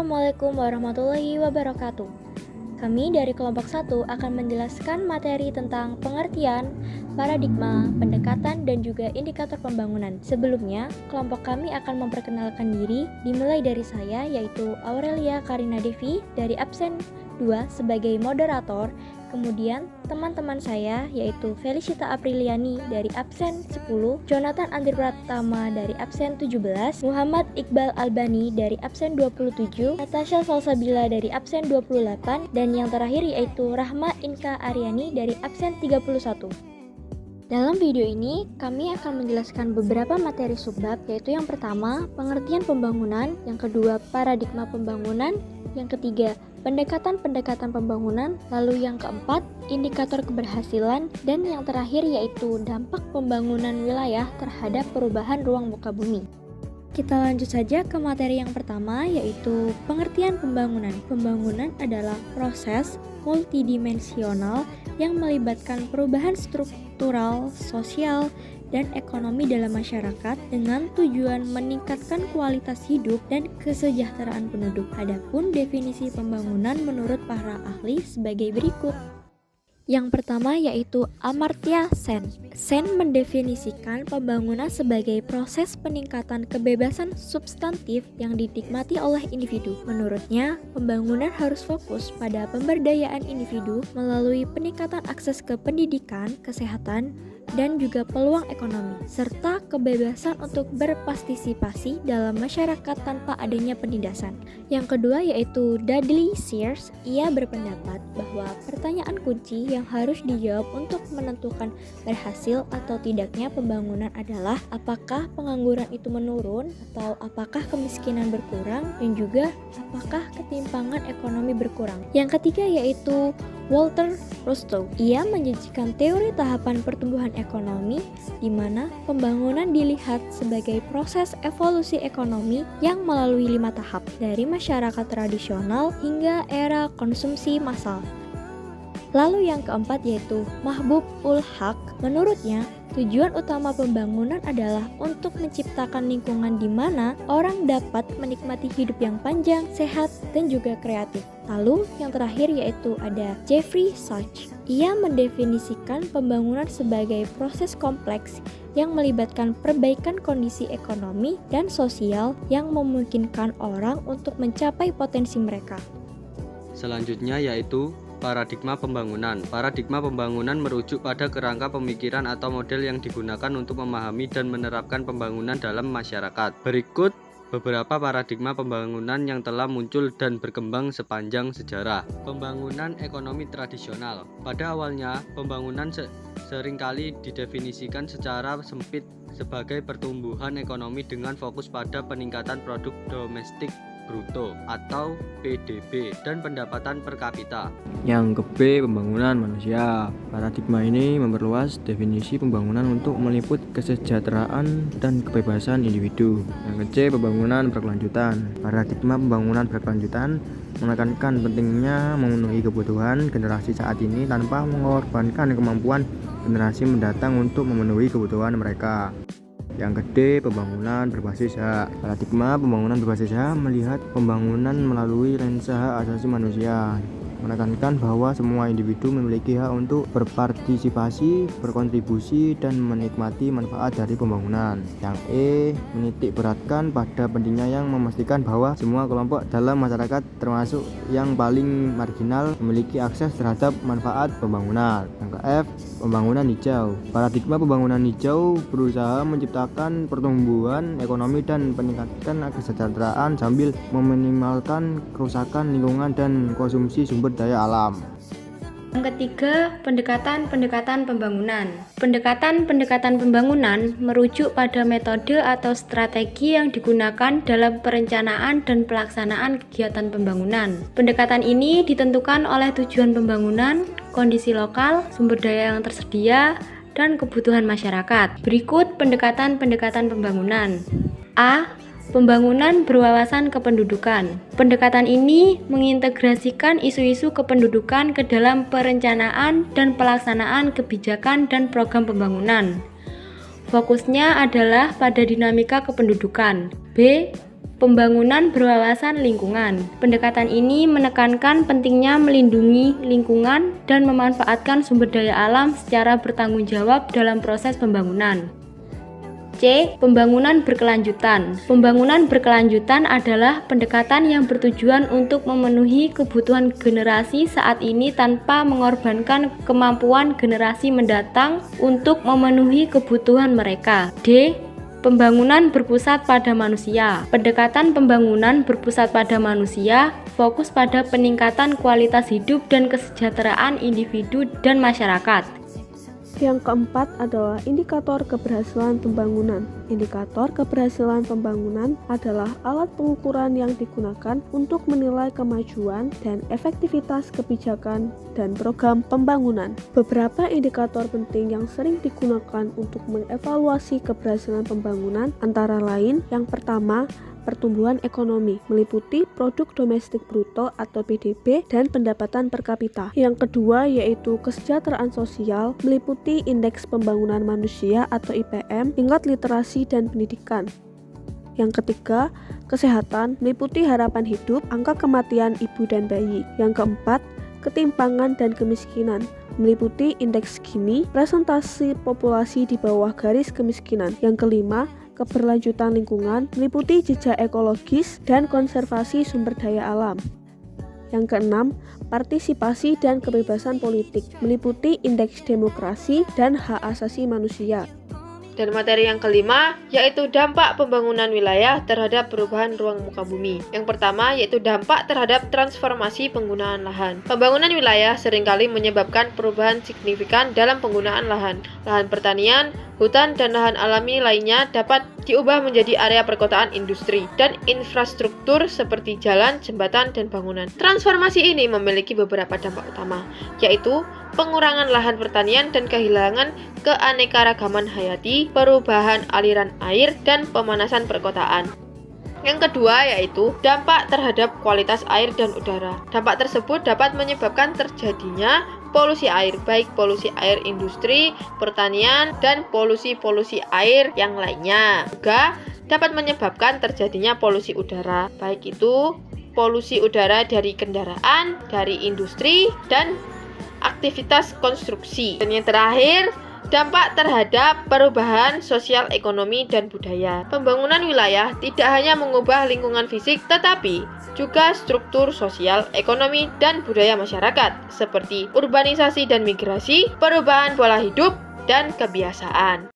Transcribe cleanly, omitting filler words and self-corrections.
Assalamualaikum warahmatullahi wabarakatuh. Kami dari kelompok 1 akan menjelaskan materi tentang pengertian, paradigma, pendekatan, dan juga indikator pembangunan. Sebelumnya, kelompok kami akan memperkenalkan diri, dimulai dari saya yaitu Aurelia Karina Devi dari absen 2 sebagai moderator. Kemudian teman-teman saya yaitu Felicita Apriliani dari absen 10, Jonathan Andri Pratama dari absen 17, Muhammad Iqbal Albani dari absen 27, Natasha Salsabila dari absen 28, dan yang terakhir yaitu Rahma Inka Aryani dari absen 31. Dalam video ini, kami akan menjelaskan beberapa materi subbab, yaitu yang pertama, pengertian pembangunan, yang kedua, paradigma pembangunan, yang ketiga, pendekatan-pendekatan pembangunan, lalu yang keempat, indikator keberhasilan, dan yang terakhir yaitu dampak pembangunan wilayah terhadap perubahan ruang muka bumi. Kita lanjut saja ke materi yang pertama, yaitu pengertian pembangunan. Pembangunan adalah proses multidimensional yang melibatkan perubahan struktural, sosial, dan ekonomi dalam masyarakat dengan tujuan meningkatkan kualitas hidup dan kesejahteraan penduduk. Adapun definisi pembangunan menurut para ahli sebagai berikut. Yang pertama yaitu Amartya Sen. Sen mendefinisikan pembangunan sebagai proses peningkatan kebebasan substantif yang dinikmati oleh individu. Menurutnya, pembangunan harus fokus pada pemberdayaan individu melalui peningkatan akses ke pendidikan, kesehatan, dan juga peluang ekonomi, serta kebebasan untuk berpartisipasi dalam masyarakat tanpa adanya penindasan. Yang kedua yaitu Dudley Sears. Ia berpendapat bahwa pertanyaan kunci yang harus dijawab untuk menentukan berhasil atau tidaknya pembangunan adalah apakah pengangguran itu menurun atau apakah kemiskinan berkurang dan juga apakah ketimpangan ekonomi berkurang. Yang ketiga yaitu Walter Rostow. Ia menjanjikan teori tahapan pertumbuhan ekonomi di mana pembangunan dilihat sebagai proses evolusi ekonomi yang melalui 5 tahap dari masyarakat tradisional hingga era konsumsi massal. Lalu yang keempat yaitu Mahbub ul Haq. Menurutnya, tujuan utama pembangunan adalah untuk menciptakan lingkungan di mana orang dapat menikmati hidup yang panjang, sehat, dan juga kreatif. Lalu yang terakhir yaitu ada Jeffrey Sachs. Ia mendefinisikan pembangunan sebagai proses kompleks yang melibatkan perbaikan kondisi ekonomi dan sosial yang memungkinkan orang untuk mencapai potensi mereka. Selanjutnya yaitu paradigma pembangunan. Paradigma pembangunan merujuk pada kerangka pemikiran atau model yang digunakan untuk memahami dan menerapkan pembangunan dalam masyarakat. Berikut beberapa paradigma pembangunan yang telah muncul dan berkembang sepanjang sejarah. Pembangunan ekonomi tradisional. Pada awalnya, pembangunan seringkali didefinisikan secara sempit sebagai pertumbuhan ekonomi dengan fokus pada peningkatan produk domestik bruto atau PDB dan pendapatan per kapita. Yang ke B, pembangunan manusia. Paradigma ini memperluas definisi pembangunan untuk meliput kesejahteraan dan kebebasan individu. Yang ke C, pembangunan berkelanjutan. Paradigma pembangunan berkelanjutan menekankan pentingnya memenuhi kebutuhan generasi saat ini tanpa mengorbankan kemampuan generasi mendatang untuk memenuhi kebutuhan mereka. Yang ke D, pembangunan berbasis hak. Paradigma pembangunan berbasis hak melihat pembangunan melalui lensa hak asasi manusia, menekankan bahwa semua individu memiliki hak untuk berpartisipasi, berkontribusi, dan menikmati manfaat dari pembangunan. Yang E, menitik beratkan pada pentingnya yang memastikan bahwa semua kelompok dalam masyarakat termasuk yang paling marginal memiliki akses terhadap manfaat pembangunan. Yang ke F, pembangunan hijau. Paradigma pembangunan hijau berusaha menciptakan pertumbuhan ekonomi dan peningkatan kesejahteraan sambil meminimalkan kerusakan lingkungan dan konsumsi sumber daya alam. Yang ketiga, pendekatan-pendekatan pembangunan. Pendekatan-pendekatan pembangunan merujuk pada metode atau strategi yang digunakan dalam perencanaan dan pelaksanaan kegiatan pembangunan. Pendekatan ini ditentukan oleh tujuan pembangunan, kondisi lokal, sumber daya yang tersedia, dan kebutuhan masyarakat. Berikut pendekatan-pendekatan pembangunan. A. Pembangunan berwawasan kependudukan. Pendekatan ini mengintegrasikan isu-isu kependudukan ke dalam perencanaan dan pelaksanaan kebijakan dan program pembangunan. Fokusnya adalah pada dinamika kependudukan. B. pembangunan berwawasan lingkungan. Pendekatan ini menekankan pentingnya melindungi lingkungan dan memanfaatkan sumber daya alam secara bertanggung jawab dalam proses pembangunan. C. Pembangunan berkelanjutan. Pembangunan berkelanjutan adalah pendekatan yang bertujuan untuk memenuhi kebutuhan generasi saat ini tanpa mengorbankan kemampuan generasi mendatang untuk memenuhi kebutuhan mereka. D. Pembangunan berpusat pada manusia. Pendekatan pembangunan berpusat pada manusia fokus pada peningkatan kualitas hidup dan kesejahteraan individu dan masyarakat. Yang keempat adalah indikator keberhasilan pembangunan. Indikator keberhasilan pembangunan adalah alat pengukuran yang digunakan untuk menilai kemajuan dan efektivitas kebijakan dan program pembangunan. Beberapa indikator penting yang sering digunakan untuk mengevaluasi keberhasilan pembangunan antara lain, yang pertama, pertumbuhan ekonomi, meliputi produk domestik bruto atau PDB dan pendapatan per kapita. Yang kedua yaitu kesejahteraan sosial, meliputi indeks pembangunan manusia atau IPM, tingkat literasi dan pendidikan. Yang ketiga, kesehatan, meliputi harapan hidup, angka kematian ibu dan bayi. Yang keempat, ketimpangan dan kemiskinan, meliputi indeks Gini, presentasi populasi di bawah garis kemiskinan. Yang kelima, keberlanjutan lingkungan, meliputi jejak ekologis dan konservasi sumber daya alam. Yang keenam, partisipasi dan kebebasan politik, meliputi indeks demokrasi dan hak asasi manusia. Dan materi yang kelima yaitu dampak pembangunan wilayah terhadap perubahan ruang muka bumi. Yang pertama yaitu dampak terhadap transformasi penggunaan lahan. Pembangunan wilayah seringkali menyebabkan perubahan signifikan dalam penggunaan lahan. Lahan pertanian, hutan, dan lahan alami lainnya dapat diubah menjadi area perkotaan, industri, dan infrastruktur seperti jalan, jembatan, dan bangunan. Transformasi ini memiliki beberapa dampak utama, yaitu pengurangan lahan pertanian dan kehilangan keanekaragaman hayati, perubahan aliran air, dan pemanasan perkotaan. Yang kedua yaitu dampak terhadap kualitas air dan udara. Dampak tersebut dapat menyebabkan terjadinya polusi air, baik polusi air industri, pertanian, dan polusi air yang lainnya. Juga dapat menyebabkan terjadinya polusi udara, baik itu polusi udara dari kendaraan, dari industri, dan aktivitas konstruksi. Dan yang terakhir, dampak terhadap perubahan sosial, ekonomi, dan budaya. Pembangunan wilayah tidak hanya mengubah lingkungan fisik, tetapi juga struktur sosial, ekonomi, dan budaya masyarakat, seperti urbanisasi dan migrasi, perubahan pola hidup, dan kebiasaan.